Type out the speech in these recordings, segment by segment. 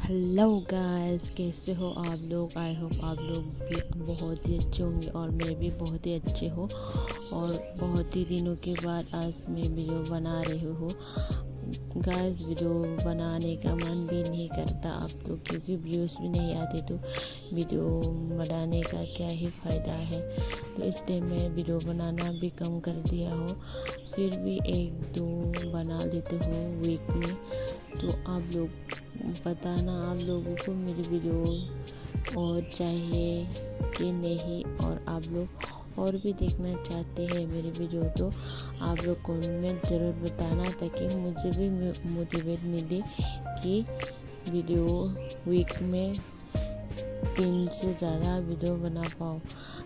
Hello guys, कैसे हो आप लोग। आई होप आप लोग भी बहुत ही अच्छे होंगे और मैं भी बहुत ही अच्छे हो। और बहुत ही दिनों के बाद आज मैं वीडियो बना रही हूँ गाइस। वीडियो बनाने का मन भी नहीं करता अब तो, क्योंकि व्यूज़ भी नहीं आते, तो वीडियो बनाने का क्या ही फ़ायदा है। तो इसलिए मैं वीडियो बनाना भी कम कर दिया हूँ। फिर भी एक दो बना लेती हूँ वीक में। तो आप लोग बताना, आप लोगों को मेरी वीडियो और चाहिए कि नहीं, और आप लोग और भी देखना चाहते हैं मेरी वीडियो, तो आप लोग कमेंट ज़रूर बताना, ताकि मुझे भी मोटिवेट मिले कि वीडियो वीक में 3 से ज़्यादा वीडियो बना पाओ।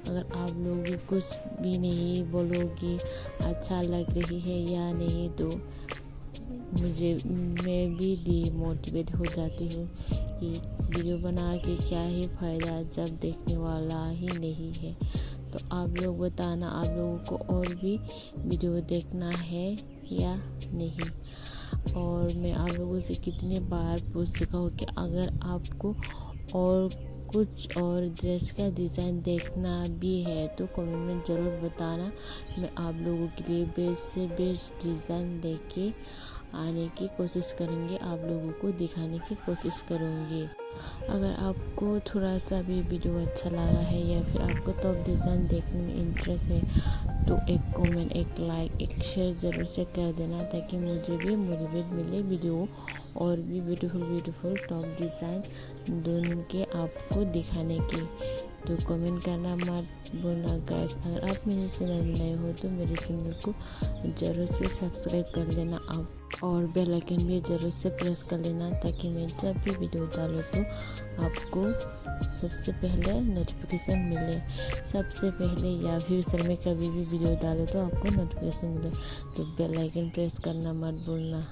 अगर आप लोग कुछ भी नहीं बोलोगे, अच्छा लग रही है या नहीं, तो मैं भी डिमोटिवेट हो जाती हूँ कि वीडियो बना के क्या ही फ़ायदा जब देखने वाला ही नहीं है। तो आप लोग बताना, आप लोगों को और भी वीडियो देखना है या नहीं। और मैं आप लोगों से कितने बार पूछ चुका हूँ कि अगर आपको और कुछ और ड्रेस का डिज़ाइन देखना भी है तो कमेंट में ज़रूर बताना। मैं आप लोगों के लिए बेस्ट से बेस्ट डिज़ाइन लेके आने की कोशिश करूँगी, आप लोगों को दिखाने की कोशिश करूँगी। अगर आपको थोड़ा सा भी वीडियो अच्छा लगा है या फिर आपको टॉप डिज़ाइन देखने में इंटरेस्ट है, तो एक कमेंट, एक लाइक, एक शेयर ज़रूर से कर देना, ताकि मुझे भी मोटिवेट मिले वीडियो और भी ब्यूटीफुल टॉप डिज़ाइन ढूंढ के आपको दिखाने की। तो कमेंट करना मत भूलना गाइस। अगर आप मेरे चैनल में नए हो तो मेरे चैनल को ज़रूर से सब्सक्राइब कर लेना आप, और बेल आइकन भी ज़रूर से प्रेस कर लेना, ताकि मैं जब भी वीडियो डालूँ तो आपको सबसे पहले नोटिफिकेशन मिले, सबसे पहले, या फ्यूचर में कभी भी वीडियो डालो तो आपको नोटिफिकेशन मिले। तो बेल आइकन प्रेस करना मत भूलना।